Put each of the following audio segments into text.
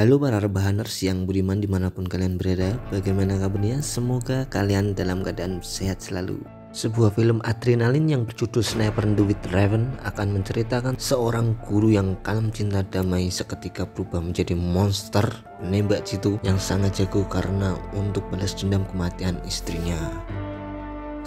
Halo para rebahaners yang budiman dimanapun kalian berada, bagaimana kabarnya? Semoga kalian dalam keadaan sehat selalu. Sebuah film adrenalin yang berjudul Sniper with Raven akan menceritakan seorang guru yang kalem cinta damai seketika berubah menjadi monster nembak jitu yang sangat jago karena untuk balas dendam kematian istrinya.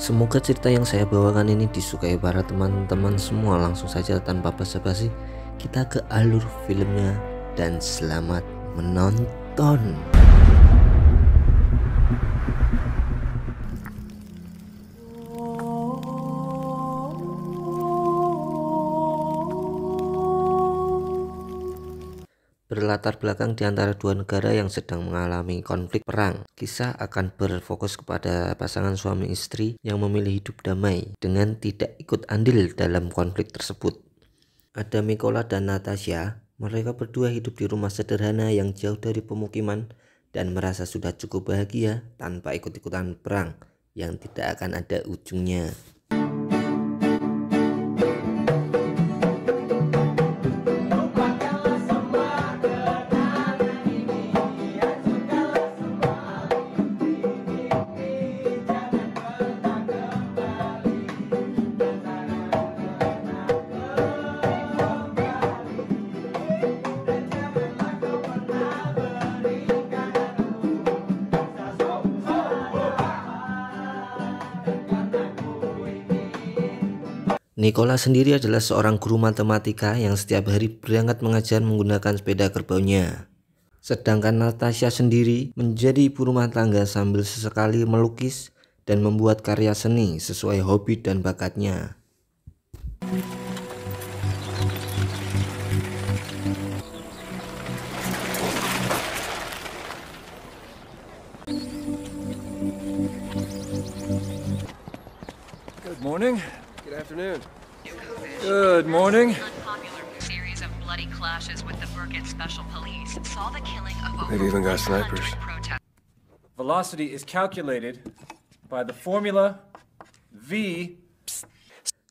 Semoga cerita yang saya bawakan ini disukai para teman-teman semua. Langsung saja tanpa basa-basi kita ke alur filmnya dan selamat menonton. Berlatar belakang di antara dua negara yang sedang mengalami konflik perang. Kisah akan berfokus kepada pasangan suami istri yang memilih hidup damai dengan tidak ikut andil dalam konflik tersebut. Ada Mikola dan Natasha. Mereka berdua hidup di rumah sederhana yang jauh dari pemukiman dan merasa sudah cukup bahagia tanpa ikut-ikutan perang yang tidak akan ada ujungnya. Nikola sendiri adalah seorang guru matematika yang setiap hari berangkat mengajar menggunakan sepeda kerbaunya. Sedangkan Natasha sendiri menjadi ibu rumah tangga sambil sesekali melukis dan membuat karya seni sesuai hobi dan bakatnya. Good morning. Good afternoon. Good morning. Series of bloody clashes with the Burkett Special Police saw the killing of They've even got snipers. Velocity is calculated by the formula V.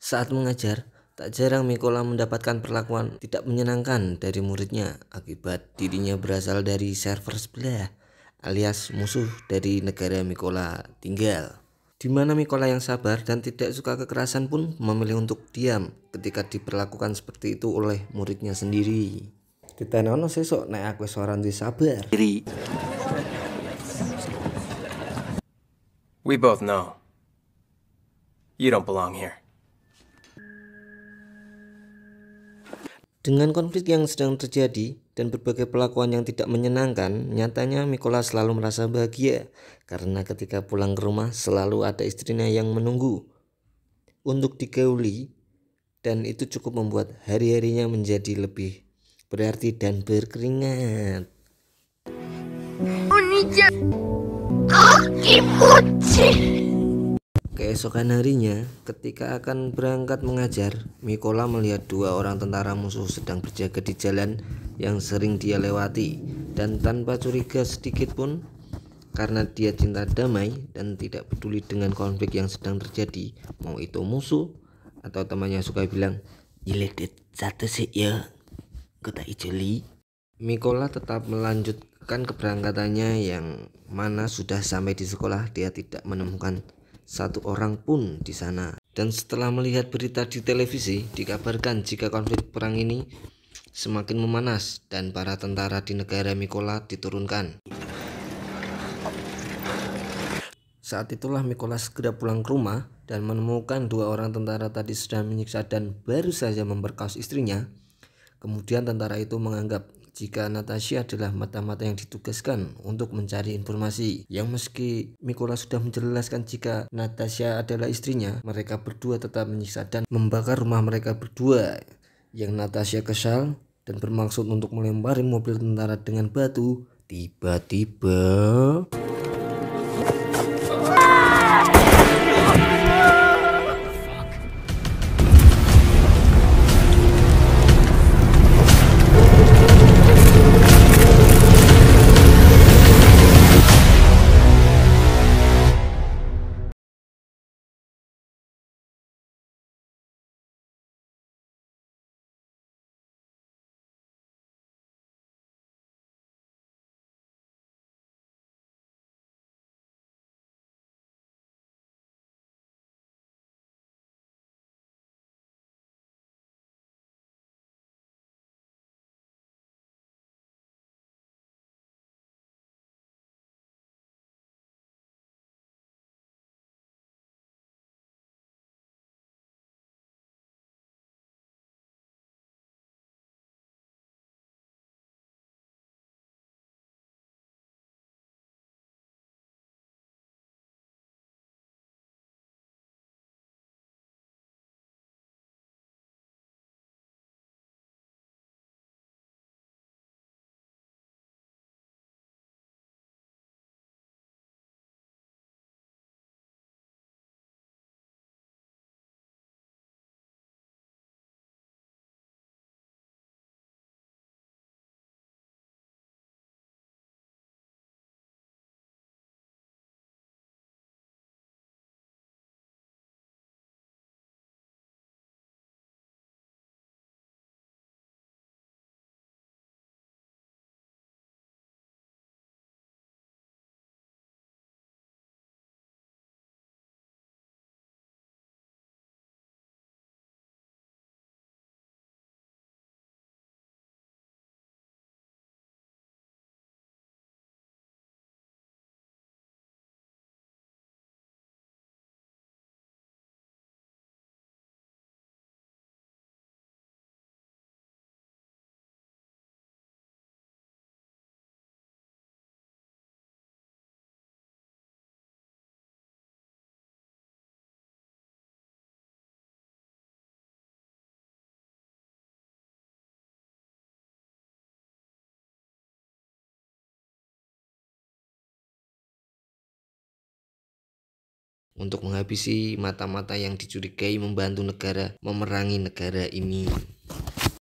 Saat mengajar, tak jarang Mikola mendapatkan perlakuan tidak menyenangkan dari muridnya akibat dirinya berasal dari server sebelah alias musuh dari negara Mikola tinggal. Di mana Mikola yang sabar dan tidak suka kekerasan pun memilih untuk diam ketika diperlakukan seperti itu oleh muridnya sendiri. Ditenono sesuk nek aku seorang di sabar. We both know. You don't belong here. Dengan konflik yang sedang terjadi dan berbagai perlakuan yang tidak menyenangkan, nyatanya Mikola selalu merasa bahagia karena ketika pulang ke rumah selalu ada istrinya yang menunggu untuk digauli, dan itu cukup membuat hari-harinya menjadi lebih berarti dan berkeringat. Keesokan harinya, ketika akan berangkat mengajar, Mikola melihat dua orang tentara musuh sedang berjaga di jalan yang sering dia lewati, dan tanpa curiga sedikit pun, karena dia cinta damai dan tidak peduli dengan konflik yang sedang terjadi, mau itu musuh atau temannya suka bilang, "Iledet satu sih ya, kota ijoli." Mikola tetap melanjutkan keberangkatannya yang mana sudah sampai di sekolah dia tidak menemukan satu orang pun di sana. Dan setelah melihat berita di televisi, dikabarkan jika konflik perang ini semakin memanas dan para tentara di negara Mikola diturunkan. Saat itulah Mikola segera pulang ke rumah dan menemukan dua orang tentara tadi sedang menyiksa dan baru saja memperkosa istrinya. Kemudian tentara itu menganggap jika Natasha adalah mata-mata yang ditugaskan untuk mencari informasi. Yang meski Mikola sudah menjelaskan jika Natasha adalah istrinya, mereka berdua tetap menyiksa dan membakar rumah mereka berdua. Yang Natasha kesal dan bermaksud untuk melempari mobil tentara dengan batu. Tiba-tiba untuk menghabisi mata-mata yang dicurigai membantu negara memerangi negara ini.